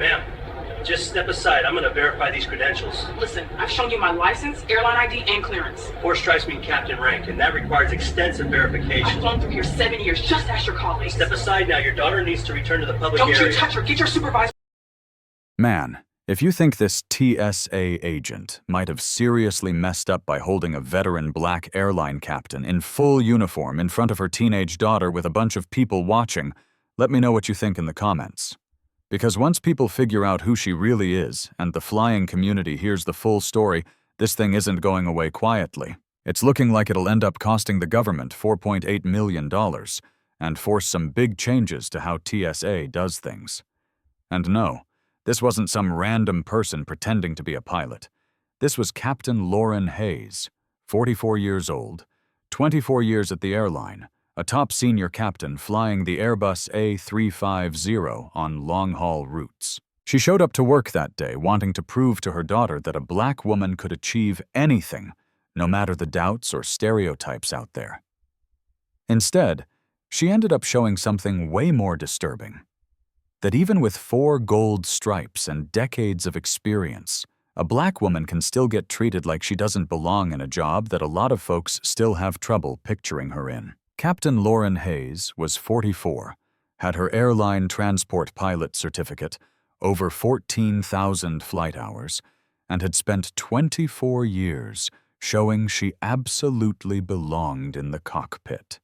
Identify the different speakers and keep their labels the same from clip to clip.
Speaker 1: Ma'am, just step aside. I'm gonna verify these credentials.
Speaker 2: Listen, I've shown you my license, airline ID, and clearance.
Speaker 1: 4 stripes mean captain rank, and that requires extensive verification.
Speaker 2: I've flown through here 7 years. Just ask your colleagues.
Speaker 1: Step aside now. Your daughter needs to return to the public area.
Speaker 2: Don't you touch her. Get your supervisor.
Speaker 3: Man, if you think this TSA agent might have seriously messed up by holding a veteran black airline captain in full uniform in front of her teenage daughter with a bunch of people watching, let me know what you think in the comments. Because once people figure out who she really is and the flying community hears the full story, this thing isn't going away quietly. It's looking like it'll end up costing the government $4.8 million and force some big changes to how TSA does things. And no, this wasn't some random person pretending to be a pilot. This was Captain Lauren Hayes, 44 years old, 24 years at the airline, a top senior captain flying the Airbus A350 on long-haul routes. She showed up to work that day wanting to prove to her daughter that a black woman could achieve anything, no matter the doubts or stereotypes out there. Instead, she ended up showing something way more disturbing. That even with 4 gold stripes and decades of experience, a black woman can still get treated like she doesn't belong in a job that a lot of folks still have trouble picturing her in. Captain Lauren Hayes was 44, had her airline transport pilot certificate, over 14,000 flight hours, and had spent 24 years showing she absolutely belonged in the cockpit.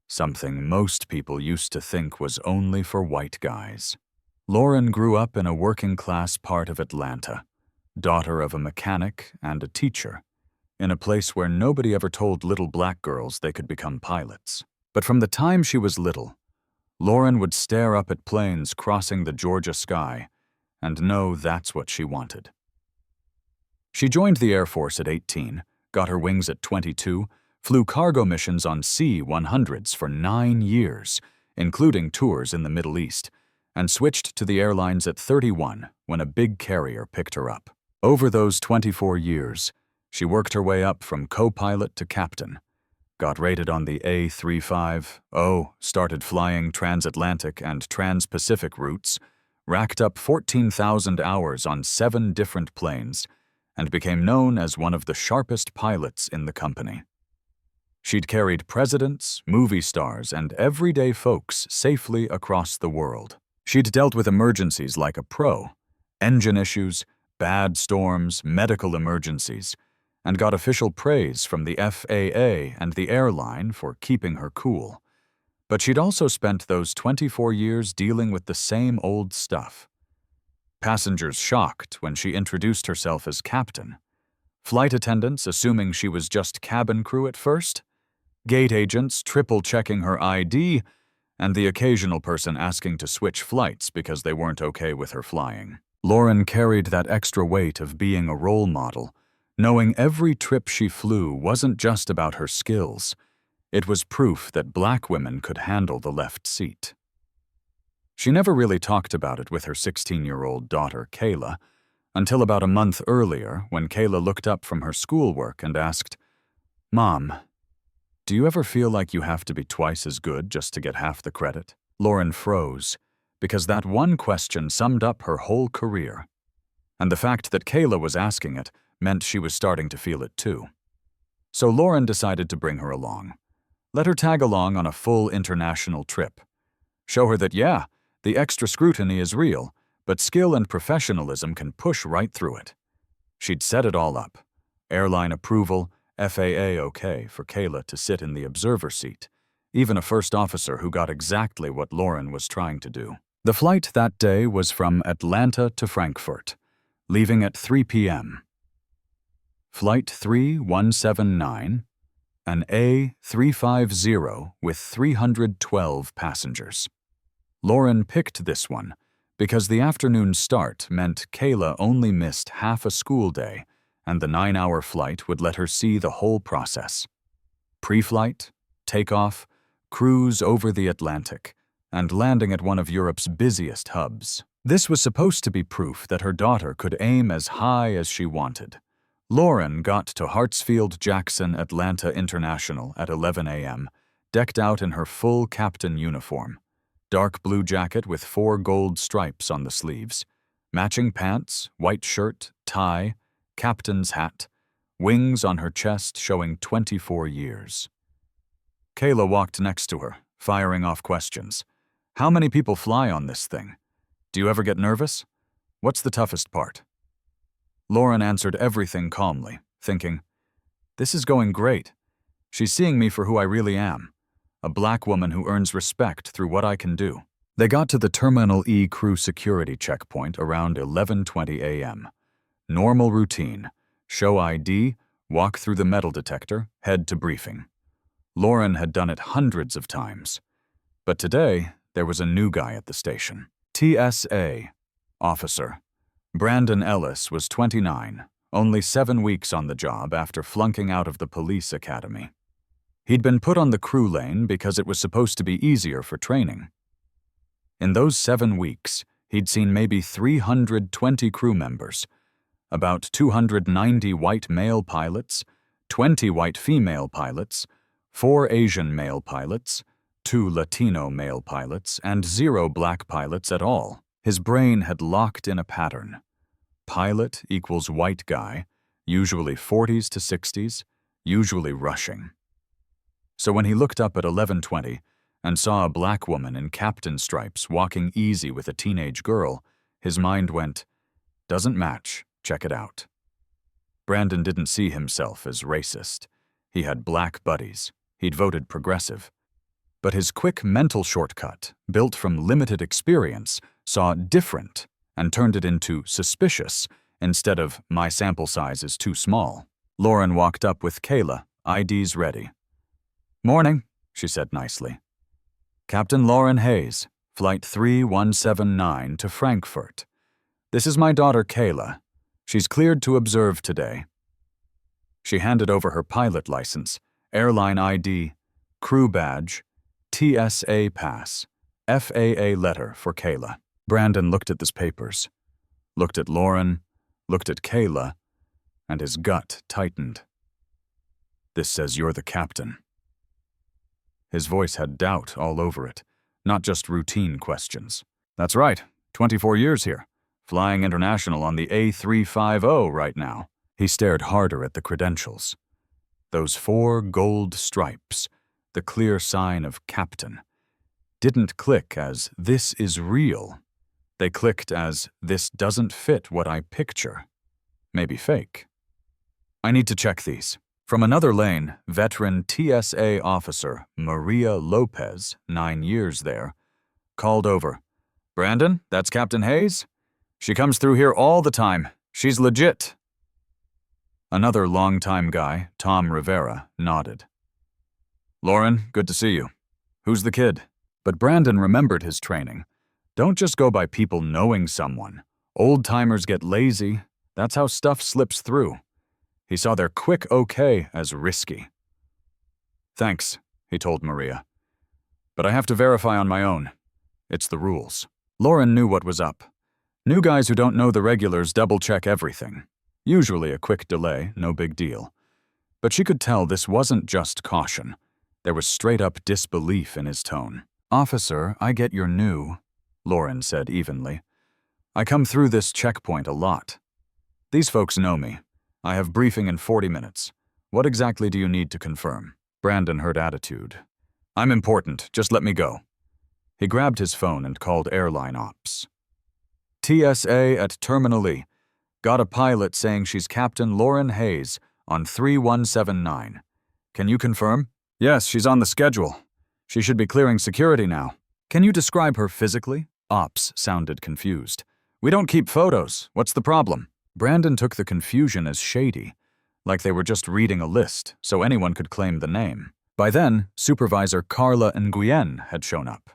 Speaker 3: Something most people used to think was only for white guys. Lauren grew up in a working-class part of Atlanta, daughter of a mechanic and a teacher, in a place where nobody ever told little black girls they could become pilots. But from the time she was little, Lauren would stare up at planes crossing the Georgia sky and know that's what she wanted. She joined the Air Force at 18, got her wings at 22, flew cargo missions on C-100s for 9 years, including tours in the Middle East, and switched to the airlines at 31 when a big carrier picked her up. Over those 24 years, she worked her way up from co-pilot to captain, got rated on the A350, started flying transatlantic and trans-Pacific routes, racked up 14,000 hours on 7 different planes, and became known as one of the sharpest pilots in the company. She'd carried presidents, movie stars, and everyday folks safely across the world. She'd dealt with emergencies like a pro, engine issues, bad storms, medical emergencies, and got official praise from the FAA and the airline for keeping her cool. But she'd also spent those 24 years dealing with the same old stuff. Passengers shocked when she introduced herself as captain. Flight attendants assuming she was just cabin crew at first. Gate agents triple-checking her ID, and the occasional person asking to switch flights because they weren't okay with her flying. Lauren carried that extra weight of being a role model, knowing every trip she flew wasn't just about her skills. It was proof that black women could handle the left seat. She never really talked about it with her 16-year-old daughter, Kayla, until about a month earlier when Kayla looked up from her schoolwork and asked, "Mom, do you ever feel like you have to be twice as good just to get half the credit?" Lauren froze, because that one question summed up her whole career. And the fact that Kayla was asking it meant she was starting to feel it too. So Lauren decided to bring her along. Let her tag along on a full international trip. Show her that, yeah, the extra scrutiny is real, but skill and professionalism can push right through it. She'd set it all up. Airline approval, FAA okay for Kayla to sit in the observer seat, even a first officer who got exactly what Lauren was trying to do. The flight that day was from Atlanta to Frankfurt, leaving at 3 p.m. Flight 3179, an A350 with 312 passengers. Lauren picked this one because the afternoon start meant Kayla only missed half a school day, and the 9-hour flight would let her see the whole process. Pre-flight, takeoff, cruise over the Atlantic, and landing at one of Europe's busiest hubs. This was supposed to be proof that her daughter could aim as high as she wanted. Lauren got to Hartsfield-Jackson Atlanta International at 11 a.m., decked out in her full captain uniform. dark blue jacket with 4 gold stripes on the sleeves, matching pants, white shirt, tie, captain's hat, wings on her chest showing 24 years. Kayla walked next to her, firing off questions. How many people fly on this thing? Do you ever get nervous? What's the toughest part? Lauren answered everything calmly, thinking, this is going great. She's seeing me for who I really am, a black woman who earns respect through what I can do. They got to the Terminal E crew security checkpoint around 11:20 a.m. Normal routine, show ID, walk through the metal detector, head to briefing. Lauren had done it hundreds of times. But today, there was a new guy at the station. TSA officer. Brandon Ellis was 29, only 7 weeks on the job after flunking out of the police academy. He'd been put on the crew lane because it was supposed to be easier for training. In those 7 weeks, he'd seen maybe 320 crew members, about 290 white male pilots, 20 white female pilots, 4 Asian male pilots, 2 Latino male pilots, and 0 black pilots at all. His brain had locked in a pattern. Pilot equals white guy, usually 40s to 60s, usually rushing. So when he looked up at 11:20 and saw a black woman in captain stripes walking easy with a teenage girl, his mind went, doesn't match, check it out. Brandon didn't see himself as racist. He had black buddies. He'd voted progressive. But his quick mental shortcut, built from limited experience, saw different and turned it into suspicious instead of my sample size is too small. Lauren walked up with Kayla, IDs ready. Morning, she said nicely. Captain Lauren Hayes, Flight 3179 to Frankfurt. This is my daughter Kayla. She's cleared to observe today. She handed over her pilot license, airline ID, crew badge, TSA pass, FAA letter for Kayla. Brandon looked at these papers, looked at Lauren, looked at Kayla, and his gut tightened. This says you're the captain. His voice had doubt all over it, not just routine questions. That's right, 24 years here, flying international on the A350 right now. He stared harder at the credentials. Those 4 gold stripes, the clear sign of captain, didn't click as this is real. They clicked as this doesn't fit what I picture. Maybe fake. I need to check these. From another lane, veteran TSA officer Maria Lopez, 9 years there, called over. Brandon, that's Captain Hayes? She comes through here all the time. She's legit. Another longtime guy, Tom Rivera, nodded. Lauren, good to see you. Who's the kid? But Brandon remembered his training. Don't just go by people knowing someone. Old-timers get lazy. That's how stuff slips through. He saw their quick okay as risky. Thanks, he told Maria. But I have to verify on my own. It's the rules. Lauren knew what was up. New guys who don't know the regulars double-check everything. Usually a quick delay, no big deal. But she could tell this wasn't just caution. There was straight-up disbelief in his tone. Officer, I get you're new, Lauren said evenly. I come through this checkpoint a lot. These folks know me. I have briefing in 40 minutes. What exactly do you need to confirm? Brandon heard attitude. I'm important, just let me go. He grabbed his phone and called airline ops. TSA at Terminal E. Got a pilot saying she's Captain Lauren Hayes on 3179. Can you confirm? Yes, she's on the schedule. She should be clearing security now. Can you describe her physically? Ops sounded confused. We don't keep photos. What's the problem? Brandon took the confusion as shady, like they were just reading a list, so anyone could claim the name. By then, Supervisor Carla Nguyen had shown up.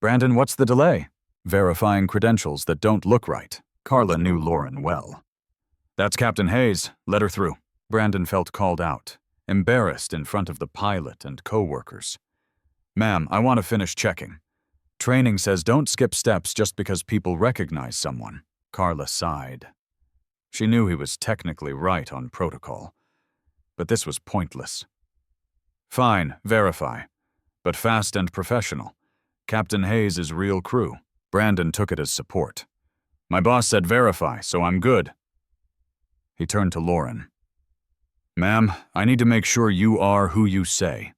Speaker 3: Brandon, what's the delay? Verifying credentials that don't look right. Carla knew Lauren well. That's Captain Hayes. Let her through. Brandon felt called out, embarrassed in front of the pilot and co-workers. Ma'am, I want to finish checking. Training says don't skip steps just because people recognize someone. Carla sighed. She knew he was technically right on protocol, but this was pointless. Fine, verify, but fast and professional. Captain Hayes is real crew. Brandon took it as support. My boss said verify, so I'm good. He turned to Lauren. Ma'am, I need to make sure you are who you say.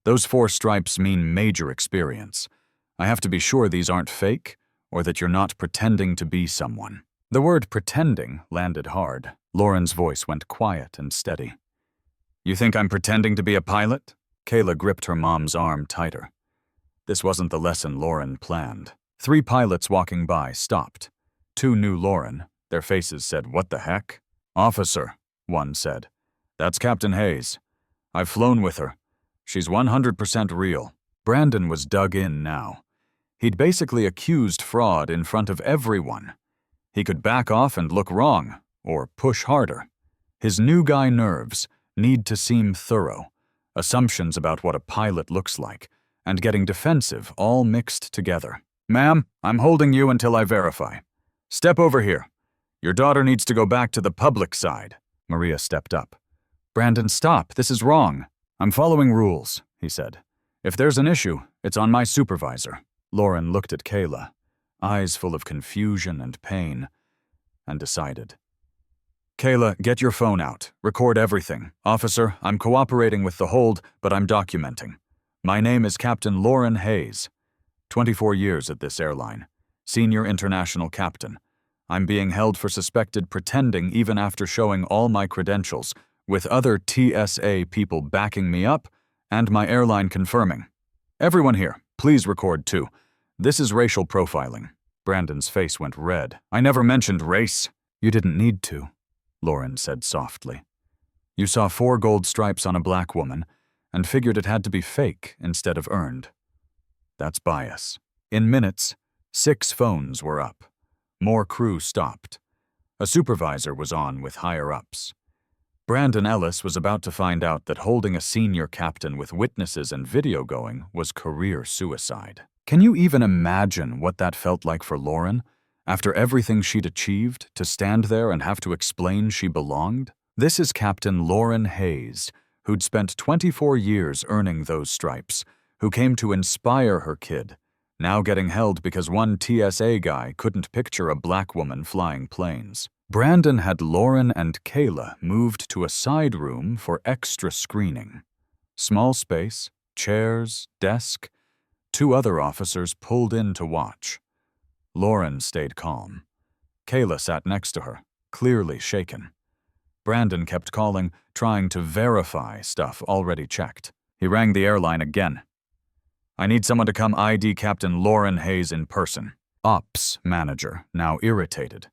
Speaker 3: Those 4 stripes mean major experience. I have to be sure these aren't fake, or that you're not pretending to be someone. The word pretending landed hard. Lauren's voice went quiet and steady. You think I'm pretending to be a pilot? Kayla gripped her mom's arm tighter. This wasn't the lesson Lauren planned. 3 pilots walking by stopped. 2 knew Lauren. Their faces said, "What the heck?" "Officer," one said. "That's Captain Hayes. I've flown with her. She's 100% real." Brandon was dug in now. He'd basically accused fraud in front of everyone. He could back off and look wrong, or push harder. His new guy nerves need to seem thorough, assumptions about what a pilot looks like, and getting defensive all mixed together. "Ma'am, I'm holding you until I verify. Step over here. Your daughter needs to go back to the public side." Maria stepped up. "Brandon, stop. This is wrong." "I'm following rules," he said. "If there's an issue, it's on my supervisor." Lauren looked at Kayla, eyes full of confusion and pain, and decided. "Kayla, get your phone out. Record everything. Officer, I'm cooperating with the hold, but I'm documenting. My name is Captain Lauren Hayes. 24 years at this airline. Senior international captain. I'm being held for suspected pretending even after showing all my credentials, with other TSA people backing me up and my airline confirming. Everyone here, please record too. This is racial profiling." Brandon's face went red. "I never mentioned race." "You didn't need to," Lauren said softly. "You saw 4 gold stripes on a black woman and figured it had to be fake instead of earned. That's bias." In minutes, 6 phones were up. More crew stopped. A supervisor was on with higher-ups. Brandon Ellis was about to find out that holding a senior captain with witnesses and video going was career suicide. Can you even imagine what that felt like for Lauren? After everything she'd achieved, to stand there and have to explain she belonged? This is Captain Lauren Hayes, who'd spent 24 years earning those stripes, who came to inspire her kid, now getting held because one TSA guy couldn't picture a black woman flying planes. Brandon had Lauren and Kayla moved to a side room for extra screening. Small space, chairs, desk. 2 other officers pulled in to watch. Lauren stayed calm. Kayla sat next to her, clearly shaken. Brandon kept calling, trying to verify stuff already checked. He rang the airline again. "I need someone to come ID Captain Lauren Hayes in person." Ops manager, now irritated.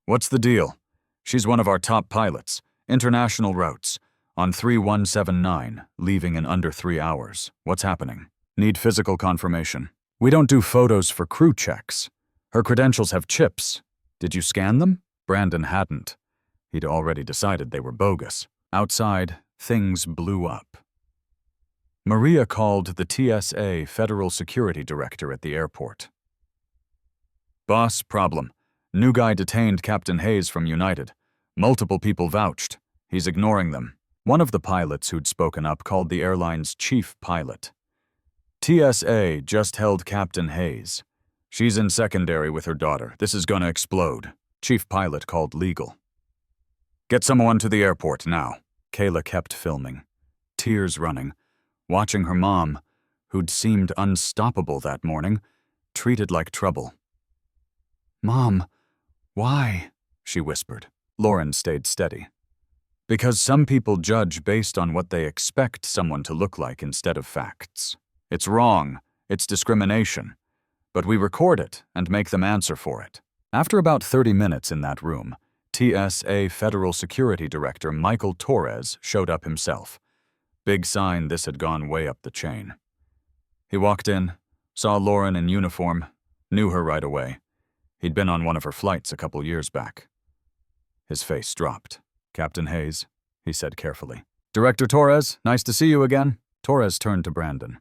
Speaker 3: "What's the deal? She's one of our top pilots, international routes, on 3179, leaving in under 3 hours. What's happening?" "Need physical confirmation. We don't do photos for crew checks. Her credentials have chips. Did you scan them?" Brandon hadn't. He'd already decided they were bogus. Outside, things blew up. Maria called the TSA Federal Security Director at the airport. "Boss, problem. New guy detained Captain Hayes from United. Multiple people vouched. He's ignoring them." One of the pilots who'd spoken up called the airline's chief pilot. "TSA just held Captain Hayes. She's in secondary with her daughter. This is gonna explode." Chief pilot called legal. "Get someone to the airport now." Kayla kept filming, tears running, watching her mom, who'd seemed unstoppable that morning, treated like trouble. "Mom, why?" she whispered. Lauren stayed steady. "Because some people judge based on what they expect someone to look like instead of facts. It's wrong. It's discrimination. But we record it and make them answer for it." After about 30 minutes in that room, TSA Federal Security Director Michael Torres showed up himself. Big sign this had gone way up the chain. He walked in, saw Lauren in uniform, knew her right away. He'd been on one of her flights a couple years back. His face dropped. "Captain Hayes," he said carefully. "Director Torres, nice to see you again." Torres turned to Brandon.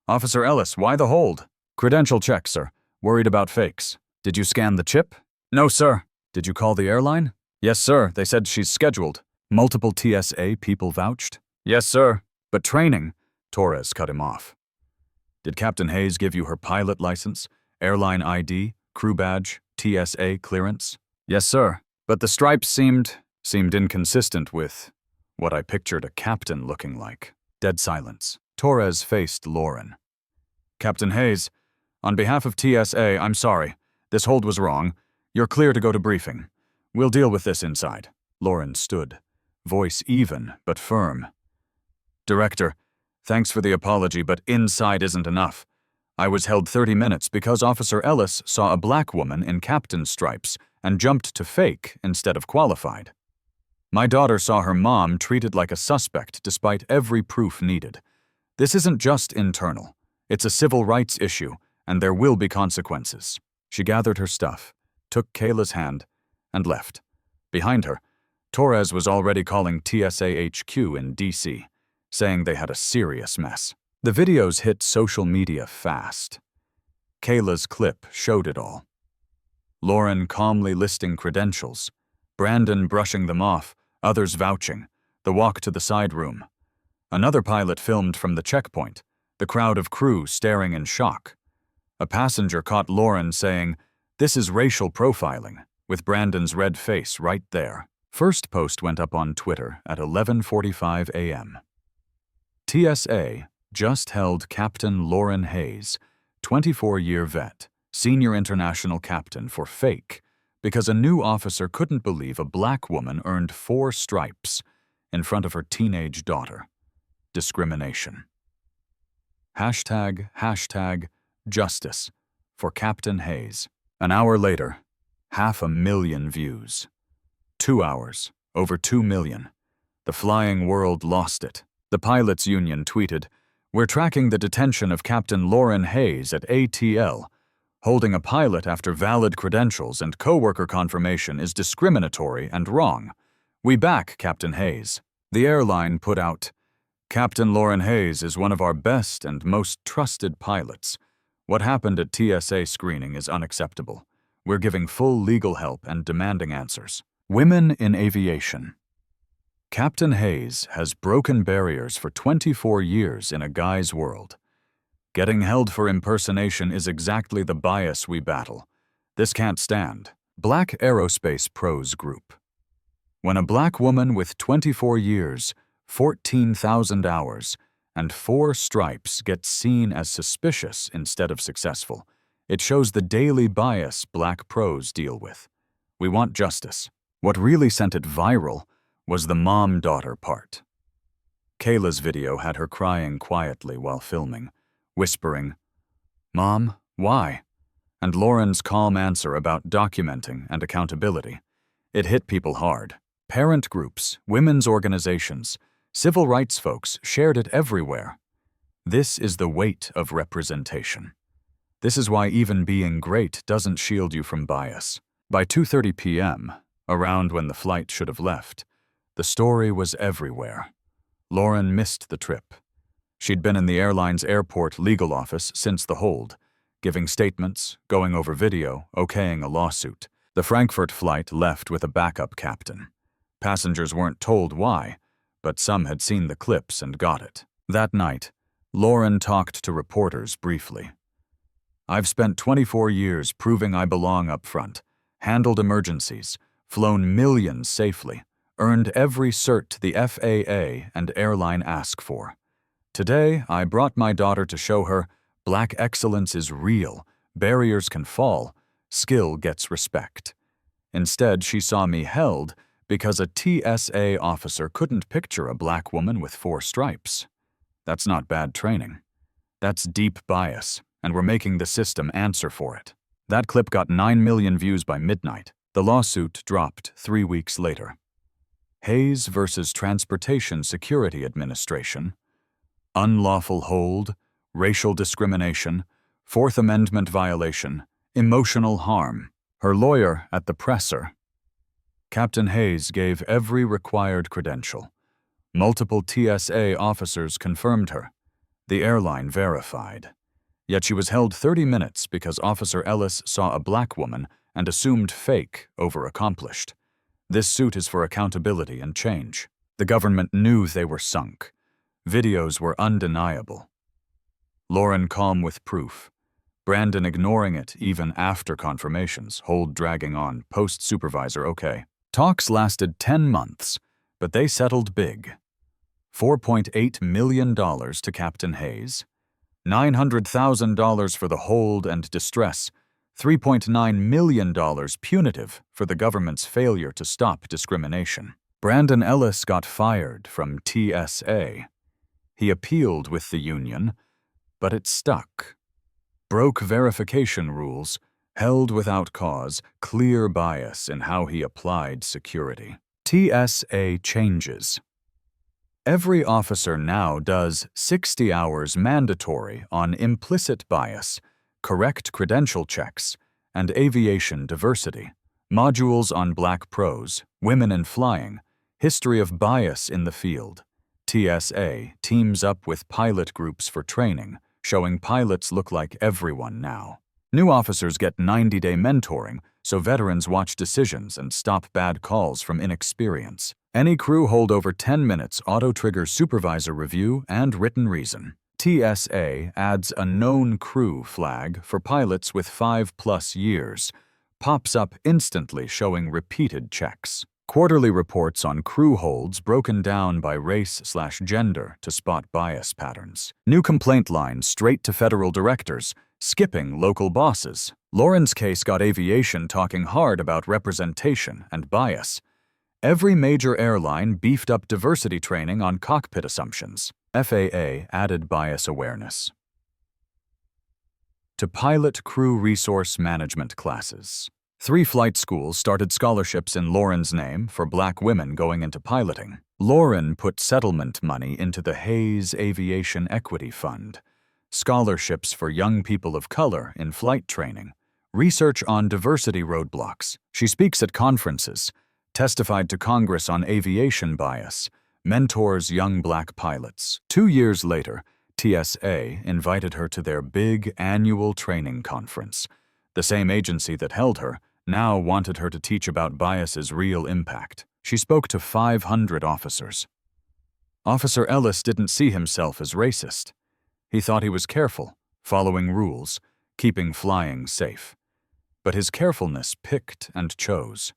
Speaker 3: "Officer Ellis, why the hold?" "Credential check, sir. Worried about fakes." "Did you scan the chip?" "No, sir." "Did you call the airline?" "Yes, sir. They said she's scheduled." "Multiple TSA people vouched?" "Yes, sir." "But training," Torres cut him off. Did Captain Hayes give you her pilot license, airline ID, crew badge, TSA clearance? Yes, sir. But the stripes seemed inconsistent with what I pictured a captain looking like. Dead silence. Torres faced Lauren. Captain Hayes, on behalf of TSA, I'm sorry. This hold was wrong. You're clear to go to briefing. We'll deal with this inside. Lauren stood, voice even but firm. Director, thanks for the apology, but inside isn't enough. I was held 30 minutes because Officer Ellis saw a black woman in captain's stripes and jumped to fake instead of qualified. My daughter saw her mom treated like a suspect despite every proof needed. This isn't just internal. It's a civil rights issue, and there will be consequences. She gathered her stuff, took Kayla's hand, and left. Behind her, Torres was already calling TSA HQ in D.C., saying they had a serious mess. The videos hit social media fast. Kayla's clip showed it all. Lauren calmly listing credentials, Brandon brushing them off, others vouching, the walk to the side room. Another pilot filmed from the checkpoint, the crowd of crew staring in shock. A passenger caught Lauren saying, "This is racial profiling," with Brandon's red face right there. First post went up on Twitter at 11:45 a.m. TSA just held Captain Lauren Hayes, 24-year vet, senior international captain, for fake because a new officer couldn't believe a black woman earned 4 stripes in front of her teenage daughter. Discrimination. Hashtag justice for Captain Hayes. An hour later, 500,000 views. 2 hours, over 2 million. The flying world lost it. The pilots' union tweeted, "We're tracking the detention of Captain Lauren Hayes at ATL. Holding a pilot after valid credentials and coworker confirmation is discriminatory and wrong. We back Captain Hayes." The airline put out, "Captain Lauren Hayes is one of our best and most trusted pilots. What happened at TSA screening is unacceptable. We're giving full legal help and demanding answers." Women in aviation. Captain Hayes has broken barriers for 24 years in a guy's world. Getting held for impersonation is exactly the bias we battle. This can't stand. Black Aerospace Pros Group. When a black woman with 24 years, 14,000 hours, and 4 stripes gets seen as suspicious instead of successful, it shows the daily bias black pros deal with. We want justice. What really sent it viral was the mom-daughter part. Kayla's video had her crying quietly while filming, whispering, "Mom, why?" and Lauren's calm answer about documenting and accountability. It hit people hard. Parent groups, women's organizations, civil rights folks shared it everywhere. This is the weight of representation. This is why even being great doesn't shield you from bias. By 2:30 p.m., around when the flight should have left, the story was everywhere. Lauren missed the trip. She'd been in the airline's airport legal office since the hold, giving statements, going over video, okaying a lawsuit. The Frankfurt flight left with a backup captain. Passengers weren't told why, but some had seen the clips and got it. That night, Lauren talked to reporters briefly. "I've spent 24 years proving I belong up front, handled emergencies, flown millions safely, earned every cert the FAA and airline ask for. Today, I brought my daughter to show her black excellence is real, barriers can fall, skill gets respect. Instead, she saw me held because a TSA officer couldn't picture a black woman with 4 stripes. That's not bad training. That's deep bias, and we're making the system answer for it." That clip got 9 million views by midnight. The lawsuit dropped 3 weeks later. Hayes versus Transportation Security Administration. Unlawful hold, racial discrimination, Fourth Amendment violation, emotional harm. Her lawyer at the presser. Captain Hayes gave every required credential. Multiple TSA officers confirmed her. The airline verified. Yet she was held 30 minutes because Officer Ellis saw a black woman and assumed fake over accomplished. This suit is for accountability and change. The government knew they were sunk. Videos were undeniable. Lauren calm with proof. Brandon ignoring it even after confirmations, hold dragging on, post-supervisor okay. Talks lasted 10 months, but they settled big. $4.8 million to Captain Hayes, $900,000 for the hold and distress, $3.9 million punitive for the government's failure to stop discrimination. Brandon Ellis got fired from TSA. He appealed with the union, but it stuck. Broke verification rules, held without cause, clear bias in how he applied security. TSA changes. Every officer now does 60 hours mandatory on implicit bias, correct credential checks, and aviation diversity. Modules on Black pros, women in flying, history of bias in the field. TSA teams up with pilot groups for training, showing pilots look like everyone now. New officers get 90-day mentoring, so veterans watch decisions and stop bad calls from inexperience. Any crew hold over 10 minutes auto-trigger supervisor review and written reason. TSA adds a known crew flag for pilots with 5+ years. Pops up instantly showing repeated checks. Quarterly reports on crew holds broken down by race/gender to spot bias patterns. New complaint line straight to federal directors, skipping local bosses. Lauren's case got aviation talking hard about representation and bias. Every major airline beefed up diversity training on cockpit assumptions. FAA added bias awareness to pilot crew resource management classes. 3 flight schools started scholarships in Lauren's name for Black women going into piloting. Lauren put settlement money into the Hayes Aviation Equity Fund, scholarships for young people of color in flight training, research on diversity roadblocks. She speaks at conferences, testified to Congress on aviation bias, mentors young Black pilots. 2 years later, TSA invited her to their big annual training conference. The same agency that held her now wanted her to teach about bias's real impact. She spoke to 500 officers. Officer Ellis didn't see himself as racist. He thought he was careful, following rules, keeping flying safe. But his carefulness picked and chose.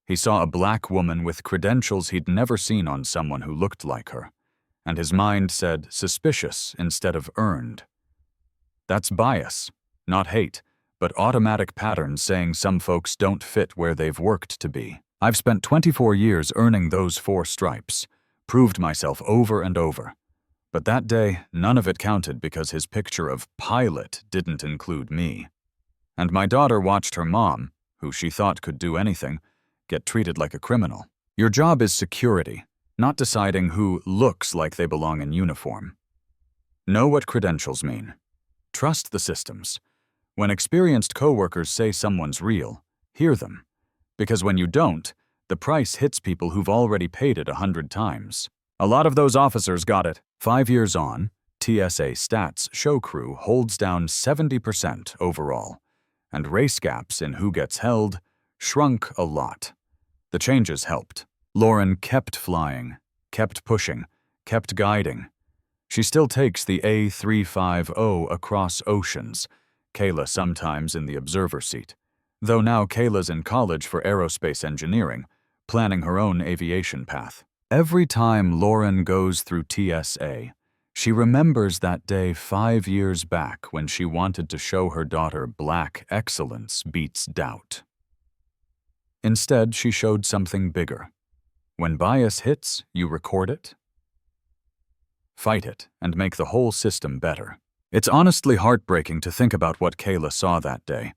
Speaker 3: He saw a Black woman with credentials he'd never seen on someone who looked like her, and his mind said suspicious instead of earned. That's bias, not hate, but automatic patterns saying some folks don't fit where they've worked to be. I've spent 24 years earning those 4 stripes, proved myself over and over. But that day, none of it counted because his picture of pilot didn't include me. And my daughter watched her mom, who she thought could do anything, get treated like a criminal. Your job is security, not deciding who looks like they belong in uniform. Know what credentials mean. Trust the systems. When experienced coworkers say someone's real, hear them. Because when you don't, the price hits people who've already paid it 100 times. A lot of those officers got it. 5 years on, TSA stats show crew holds down 70% overall, and race gaps in who gets held shrunk a lot. The changes helped. Lauren kept flying, kept pushing, kept guiding. She still takes the A350 across oceans, Kayla sometimes in the observer seat, though now Kayla's in college for aerospace engineering, planning her own aviation path. Every time Lauren goes through TSA, she remembers that day 5 years back when she wanted to show her daughter Black excellence beats doubt. Instead, she showed something bigger. When bias hits, you record it, fight it, and make the whole system better. It's honestly heartbreaking to think about what Kayla saw that day.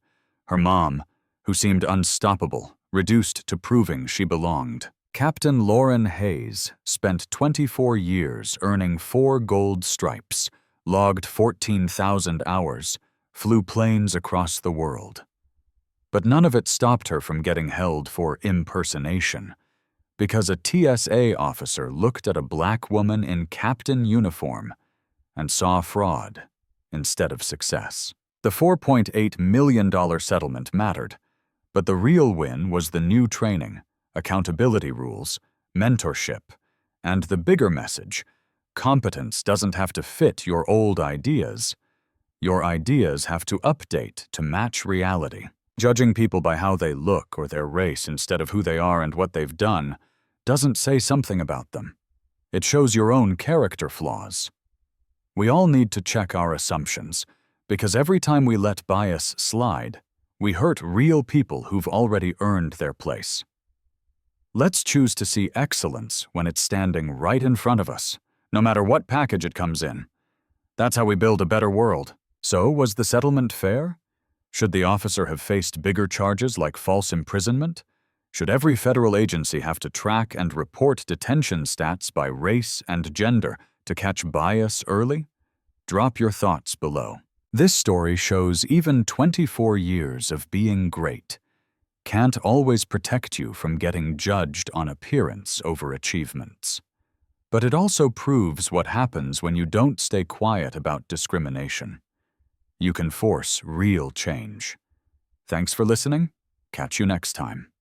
Speaker 3: Her mom, who seemed unstoppable, reduced to proving she belonged. Captain Lauren Hayes spent 24 years earning 4 gold stripes, logged 14,000 hours, flew planes across the world. But none of it stopped her from getting held for impersonation, because a TSA officer looked at a Black woman in captain uniform and saw fraud instead of success. The $4.8 million settlement mattered, but the real win was the new training, accountability rules, mentorship, and the bigger message: competence doesn't have to fit your old ideas, Your ideas have to update to match reality. Judging people by how they look or their race instead of who they are and what they've done doesn't say something about them. It shows your own character flaws. We all need to check our assumptions, because every time we let bias slide, we hurt real people who've already earned their place. Let's choose to see excellence when it's standing right in front of us, no matter what package it comes in. That's how we build a better world. So, was the settlement fair? Should the officer have faced bigger charges like false imprisonment? Should every federal agency have to track and report detention stats by race and gender to catch bias early? Drop your thoughts below. This story shows even 24 years of being great can't always protect you from getting judged on appearance over achievements. But it also proves what happens when you don't stay quiet about discrimination. You can force real change. Thanks for listening. Catch you next time.